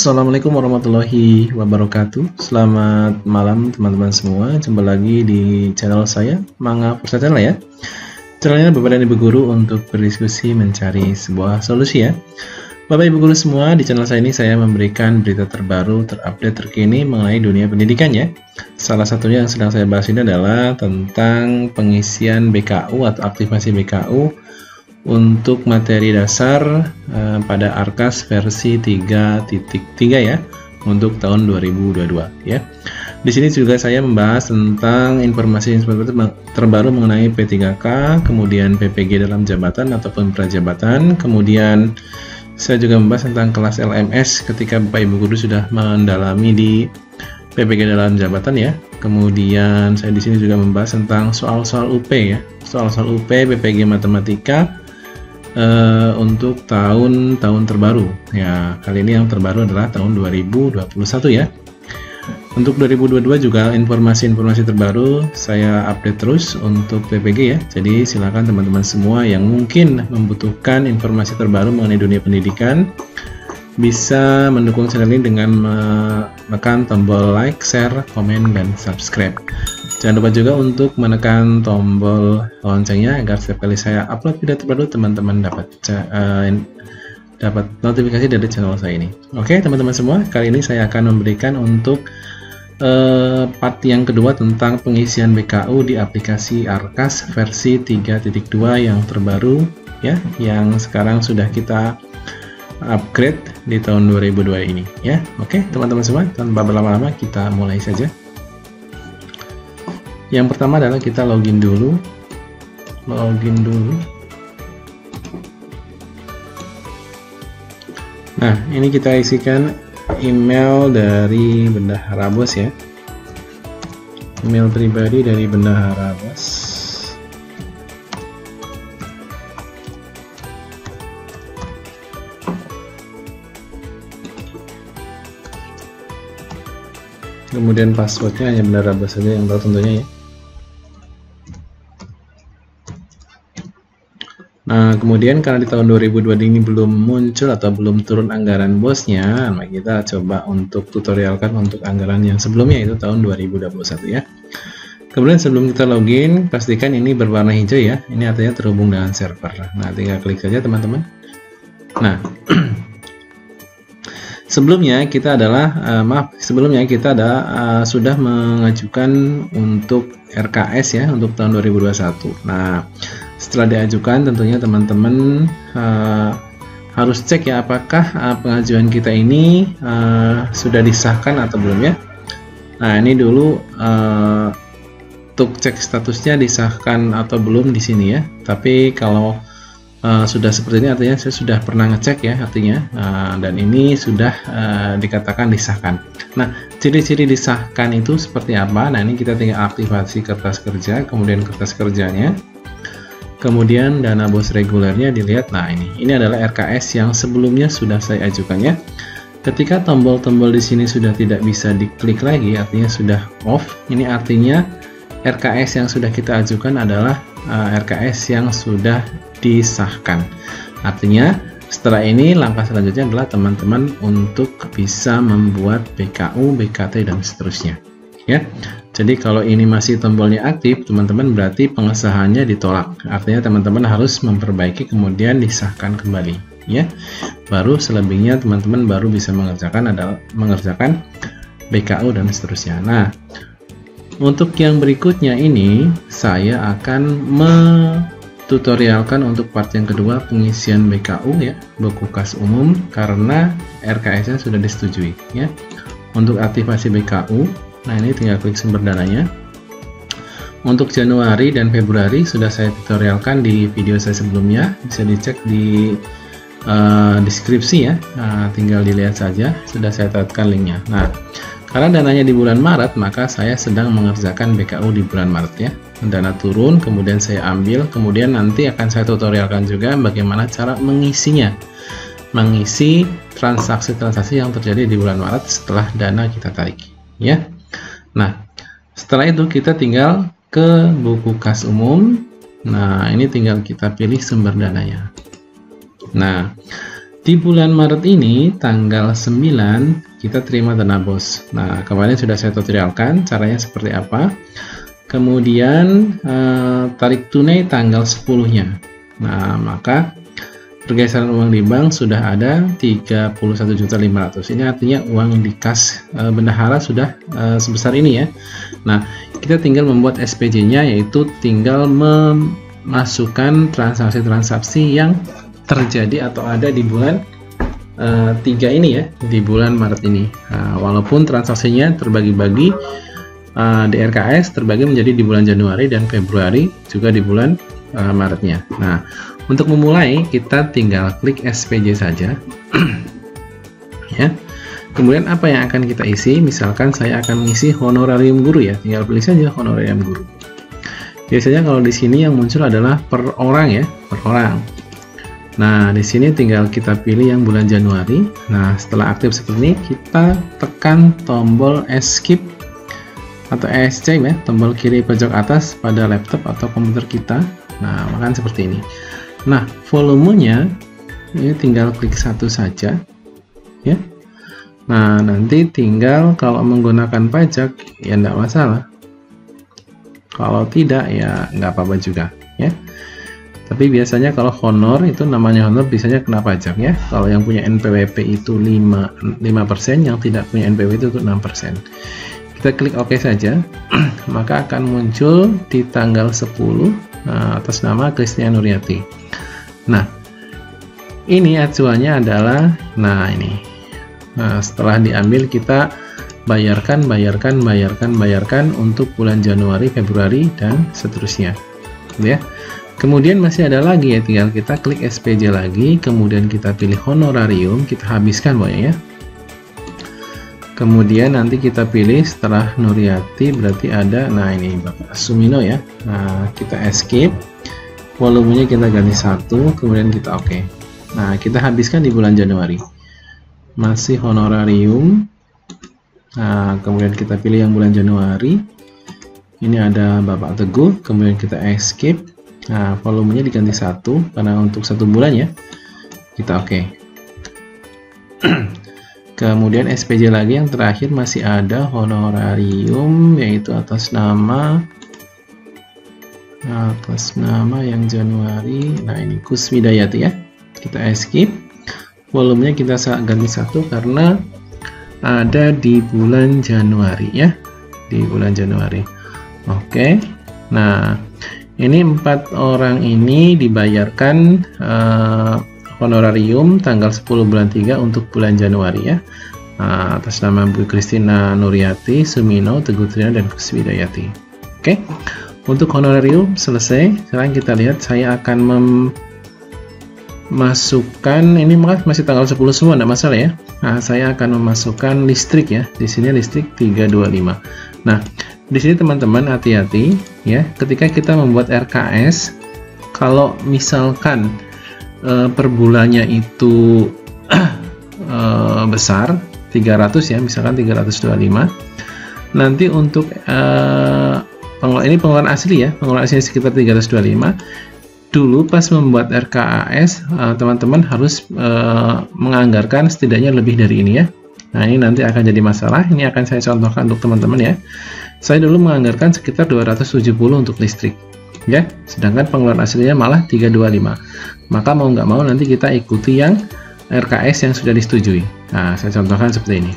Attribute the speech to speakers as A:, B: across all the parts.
A: Assalamualaikum warahmatullahi wabarakatuh. Selamat malam teman-teman semua. Jumpa lagi di channel saya, Manga Persa Channel ya. Channelnya Bapak dan Ibu Guru untuk berdiskusi mencari sebuah solusi ya. Bapak Ibu Guru semua, di channel saya ini saya memberikan berita terbaru, terupdate, terkini mengenai dunia pendidikan ya. Salah satunya yang sedang saya bahas ini adalah tentang pengisian BKU atau aktivasi BKU untuk materi dasar pada Arkas versi 3.3 ya untuk tahun 2022 ya. Di sini juga saya membahas tentang informasi terbaru mengenai P3K, kemudian PPG dalam jabatan ataupun prajabatan, kemudian saya juga membahas tentang kelas LMS ketika Bapak Ibu Guru sudah mendalami di PPG dalam jabatan ya. Kemudian saya di sini juga membahas tentang soal-soal UP ya, soal-soal UP PPG matematika untuk tahun terbaru ya. Kali ini yang terbaru adalah tahun 2021 ya. Untuk 2022 juga informasi-informasi terbaru saya update terus untuk PPG ya. Jadi silakan teman-teman semua yang mungkin membutuhkan informasi terbaru mengenai dunia pendidikan bisa mendukung channel ini dengan menekan tombol like, share, komen, dan subscribe. Jangan lupa juga untuk menekan tombol loncengnya agar setiap kali saya upload video terbaru teman-teman dapat notifikasi dari channel saya ini. Oke teman-teman semua, kali ini saya akan memberikan untuk part yang kedua tentang pengisian BKU di aplikasi Arkas versi 3.2 yang terbaru ya, yang sekarang sudah kita upgrade di tahun 2002 ini ya. Oke teman-teman semua, tanpa berlama-lama kita mulai saja. Yang pertama adalah kita login dulu. Nah, ini kita isikan email dari Bendahara Bos ya. Email pribadi dari Bendahara Bos. Kemudian passwordnya hanya Bendahara Bos saja yang tahu tentunya ya. Nah, kemudian karena di tahun 2002 ini belum muncul atau belum turun anggaran bosnya, maka kita coba untuk tutorialkan untuk anggaran yang sebelumnya, itu tahun 2021 ya. Kemudian sebelum kita login, pastikan ini berwarna hijau ya. Ini artinya terhubung dengan server. Nah, tinggal klik saja teman-teman. Nah, sebelumnya kita sudah mengajukan untuk RKS ya untuk tahun 2021. Nah, setelah diajukan tentunya teman-teman harus cek ya apakah pengajuan kita ini sudah disahkan atau belum ya. Nah, ini dulu untuk cek statusnya disahkan atau belum di sini ya. Tapi kalau sudah seperti ini artinya saya sudah pernah ngecek ya artinya, dan ini sudah dikatakan disahkan. Nah, ciri-ciri disahkan itu seperti apa? Nah, ini kita tinggal aktivasi kertas kerja, kemudian kertas kerjanya, kemudian dana bos regulernya dilihat. Nah, ini adalah RKS yang sebelumnya sudah saya ajukan ya. Ketika tombol-tombol di sini sudah tidak bisa diklik lagi, artinya sudah off. Ini artinya RKS yang sudah kita ajukan adalah RKS yang sudah disahkan. Artinya setelah ini langkah selanjutnya adalah teman-teman untuk bisa membuat BKU, BKT, dan seterusnya ya. Jadi kalau ini masih tombolnya aktif, teman-teman berarti pengesahannya ditolak. Artinya teman-teman harus memperbaiki kemudian disahkan kembali ya. Baru selebihnya teman-teman baru bisa mengerjakan BKU dan seterusnya. Nah, untuk yang berikutnya ini saya akan tutorialkan untuk part yang kedua pengisian BKU ya, buku kas umum, karena RKS-nya sudah disetujui ya. Untuk aktivasi BKU, nah ini tinggal klik sumber dananya. Untuk Januari dan Februari sudah saya tutorialkan di video saya sebelumnya, bisa dicek di deskripsi ya. Nah, tinggal dilihat saja, sudah saya taruhkan linknya. Nah, karena dananya di bulan Maret, maka saya sedang mengerjakan BKU di bulan Maret ya. Dana turun, kemudian saya ambil, kemudian nanti akan saya tutorialkan juga bagaimana cara mengisinya, mengisi transaksi-transaksi yang terjadi di bulan Maret setelah dana kita tarik ya. Nah, setelah itu kita tinggal ke buku kas umum. Nah, ini tinggal kita pilih sumber dananya. Nah, Di bulan Maret ini, tanggal 9, kita terima dana BOS. Nah, kemarin sudah saya tutorialkan caranya seperti apa. Kemudian, tarik tunai tanggal 10-nya. Nah, maka pergeseran uang di bank sudah ada 31.500.000. Ini artinya uang di kas bendahara sudah sebesar ini ya. Nah, kita tinggal membuat SPJ-nya, yaitu tinggal memasukkan transaksi-transaksi yang terjadi atau ada di bulan 3 ini ya, di bulan Maret ini. Walaupun transaksinya terbagi-bagi di RKS, terbagi menjadi di bulan Januari dan Februari, juga di bulan Maretnya. Nah, untuk memulai kita tinggal klik SPJ saja. Ya. Kemudian apa yang akan kita isi? Misalkan saya akan mengisi honorarium guru ya, tinggal pilih saja honorarium guru. Biasanya kalau di sini yang muncul adalah per orang ya, per orang. Nah, di sini tinggal kita pilih yang bulan Januari. Nah, setelah aktif seperti ini, kita tekan tombol Escape atau Escape ya, tombol kiri pojok atas pada laptop atau komputer kita. Nah, maka seperti ini. Nah, volumenya ini tinggal klik satu saja, ya. Nah, nanti tinggal kalau menggunakan pajak ya enggak masalah. Kalau tidak ya nggak apa-apa juga, ya. Tapi biasanya kalau honor itu namanya honor biasanya kena pajak ya. Kalau yang punya NPWP itu 5%, yang tidak punya NPWP itu 6%. Kita klik OK saja, maka akan muncul di tanggal 10 atas nama Kristina Nuryati. Nah, ini acuannya adalah, nah ini. Nah, setelah diambil kita bayarkan untuk bulan Januari, Februari dan seterusnya. Ya. Kemudian masih ada lagi ya, tinggal kita klik SPJ lagi, kemudian kita pilih honorarium, kita habiskan pokoknya ya. Kemudian nanti kita pilih setelah Nuryati berarti ada, nah ini Bapak Sumino ya. Nah, kita escape, volumenya kita ganti 1, kemudian kita oke. Nah, kita habiskan di bulan Januari. Masih honorarium. Nah, kemudian kita pilih yang bulan Januari. Ini ada Bapak Teguh, kemudian kita escape. Nah, volumenya diganti 1 karena untuk 1 bulan ya. Kita oke. Kemudian SPJ lagi yang terakhir masih ada honorarium, yaitu atas nama yang Januari. Nah, ini Kuswidayati ya. Kita escape. Volumenya kita ganti 1 karena ada di bulan Januari ya. Di bulan Januari. Oke. Nah, ini 4 orang ini dibayarkan honorarium tanggal 10 bulan 3 untuk bulan Januari ya. Atas nama Bu Kristina Nuryati, Sumino, Teguh Triana, dan Kuswidayati. Oke. Untuk honorarium selesai. Sekarang kita lihat, saya akan memasukkan, ini masih tanggal 10 semua, tidak masalah ya. Nah, saya akan memasukkan listrik ya. Di sini listrik 325. Nah, di sini teman-teman hati-hati ya, ketika kita membuat RKS, kalau misalkan per bulannya itu besar 300 ya, misalkan 325, nanti untuk ini pengeluaran asli ya, pengeluaran asli sekitar 325. Dulu pas membuat RKAS, teman-teman harus menganggarkan setidaknya lebih dari ini ya. Nah, ini nanti akan jadi masalah. Ini akan saya contohkan untuk teman-teman ya. Saya dulu menganggarkan sekitar 270 untuk listrik ya, sedangkan pengeluaran aslinya malah 325. Maka mau nggak mau nanti kita ikuti yang RKS yang sudah disetujui. Nah, saya contohkan seperti ini.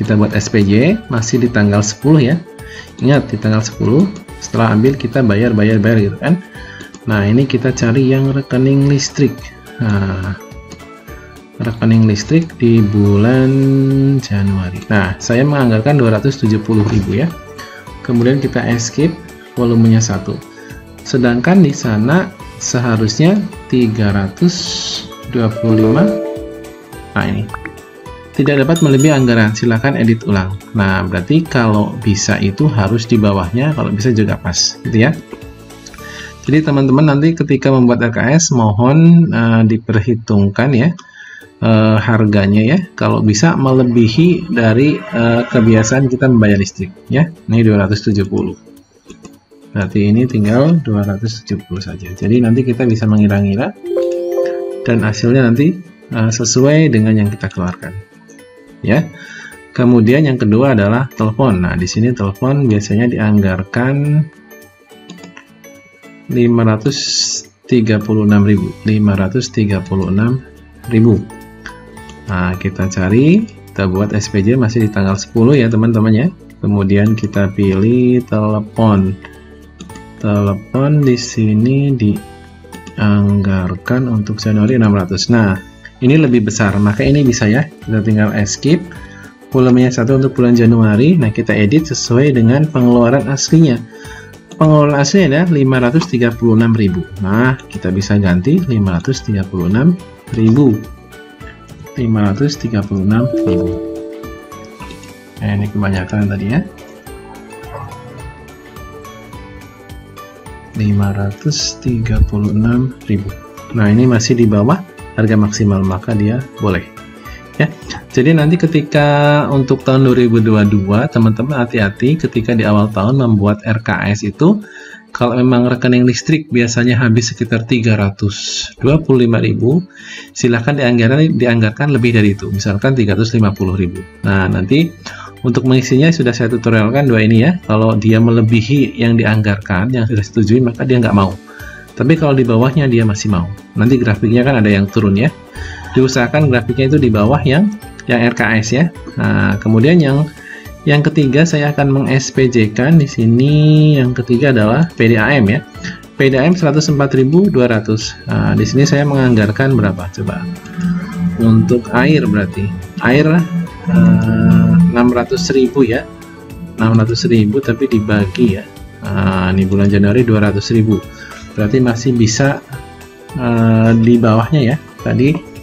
A: Kita buat SPJ masih di tanggal 10 ya. Ingat, di tanggal 10 setelah ambil kita bayar gitu kan. Nah, ini kita cari yang rekening listrik. Nah, rekening listrik di bulan Januari. Nah, saya menganggarkan 270.000 ya. Kemudian kita escape, volumenya 1. Sedangkan di sana seharusnya 325. Nah, ini tidak dapat melebihi anggaran, silakan edit ulang. Nah, berarti kalau bisa itu harus di bawahnya, kalau bisa juga pas gitu ya. Jadi teman-teman nanti ketika membuat RKS mohon diperhitungkan ya harganya ya, kalau bisa melebihi dari kebiasaan kita membayar listrik ya. Ini 270, berarti ini tinggal 270 saja. Jadi nanti kita bisa mengira-ngira dan hasilnya nanti sesuai dengan yang kita keluarkan. Ya. Kemudian yang kedua adalah telepon. Nah, di sini telepon biasanya dianggarkan 536.000. Nah, kita cari, kita buat SPJ masih di tanggal 10 ya teman-teman ya. Kemudian kita pilih telepon. Telepon di sini dianggarkan untuk Januari 600. Nah, ini lebih besar, maka ini bisa ya. Kita tinggal escape. Volumenya 1 untuk bulan Januari. Nah, kita edit sesuai dengan pengeluaran aslinya. Pengeluaran aslinya adalah 536.000. Nah, kita bisa ganti 536.000. 536.000. Nah, ini kebanyakan tadi ya. 536.000. Nah, ini masih di bawah harga maksimal, maka dia boleh. Ya, jadi nanti ketika untuk tahun 2022 teman-teman hati-hati ketika di awal tahun membuat RKS itu, kalau memang rekening listrik biasanya habis sekitar 325.000, silahkan dianggarkan lebih dari itu, misalkan 350.000. Nah, nanti untuk mengisinya sudah saya tutorialkan dua ini ya. Kalau dia melebihi yang dianggarkan, yang sudah disetujui, maka dia nggak mau. Tapi kalau di bawahnya dia masih mau. Nanti grafiknya kan ada yang turun ya. Diusahakan grafiknya itu di bawah yang RKS ya. Nah, kemudian yang ketiga saya akan meng-SPJ-kan di sini. Yang ketiga adalah PDAM ya. PDAM 104.200. Nah, di sini saya menganggarkan berapa coba? Untuk air berarti. Air 600.000 ya. 600.000 tapi dibagi ya. Nah, ini bulan Januari 200.000. Berarti masih bisa di bawahnya ya. Tadi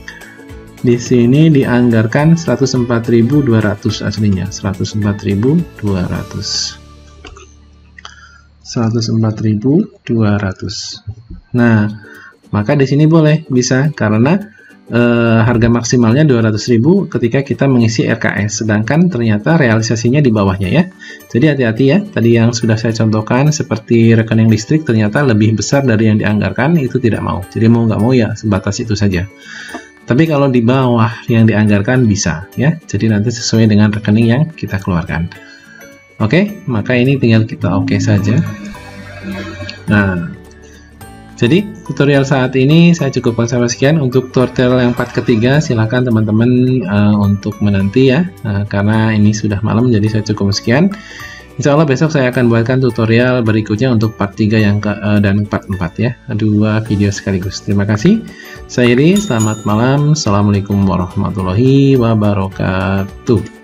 A: di sini dianggarkan 104.200 aslinya, 104.200. 104.200. Nah, maka di sini boleh bisa karena harga maksimalnya 200.000 ketika kita mengisi RKS, sedangkan ternyata realisasinya di bawahnya ya. Jadi hati-hati ya, tadi yang sudah saya contohkan seperti rekening listrik ternyata lebih besar dari yang dianggarkan, itu tidak mau. Jadi mau nggak mau ya sebatas itu saja. Tapi kalau di bawah yang dianggarkan bisa ya. Jadi nanti sesuai dengan rekening yang kita keluarkan. Oke, maka ini tinggal kita oke saja. Nah, jadi tutorial saat ini saya cukupkan sampai sekian. Untuk tutorial yang part ketiga silakan teman-teman untuk menanti ya, karena ini sudah malam jadi saya cukup sekian. Insya Allah besok saya akan buatkan tutorial berikutnya untuk part 3 dan part 4 ya, dua video sekaligus. Terima kasih. Saya Iri, selamat malam. Assalamualaikum warahmatullahi wabarakatuh.